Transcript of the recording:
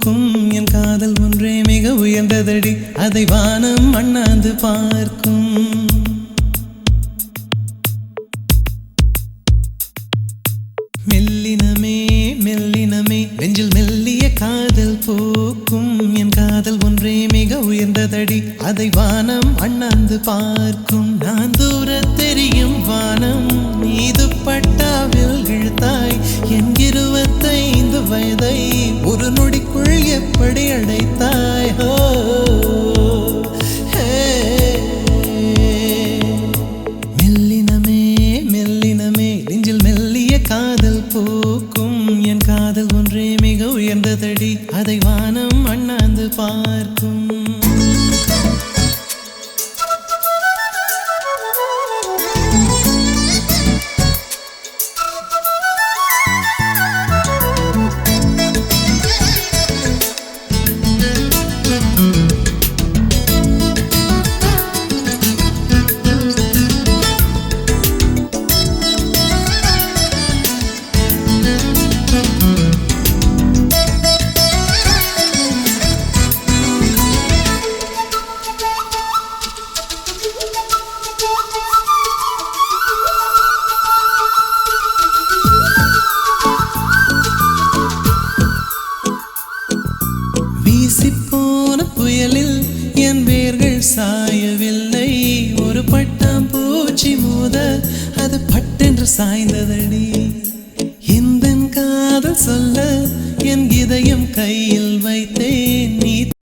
பூக்கும் என் காதல் ஒன்றே மிக உயர்ந்ததடி அதை வானம் அண்ணாந்து பார்க்கும் மெல்லினமே மெல்லினமே நெஞ்சில் மெல்லிய காதல் பூக்கும் என் காதல் ஒன்றே மிக உயர்ந்ததடி அதை வானம் அண்ணாந்து பார்க்கும் நான் தூர தெரியும் வானம் மீது பட்டாவில் இழுத்தாய் என் 25 வயதை ஒரு நொடிக்குள் எப்படி அடைத்தாய் மெல்லினமே மெல்லினமே நெஞ்சில் மெல்லிய காதல் பூக்கும் என் காதல் ஒன்றே மிக உயர்ந்ததடி அதை வானம் அண்ணாந்து பார்க்கும் வீசிப்போன புயலில் என் வேர்கள் சாயவில்லை ஒரு பட்டாம் பூச்சி மோத அது பட்டென்று சாய்ந்ததடி இந்த காதல் சொல்ல என் இதயம் கையில் வைத்தே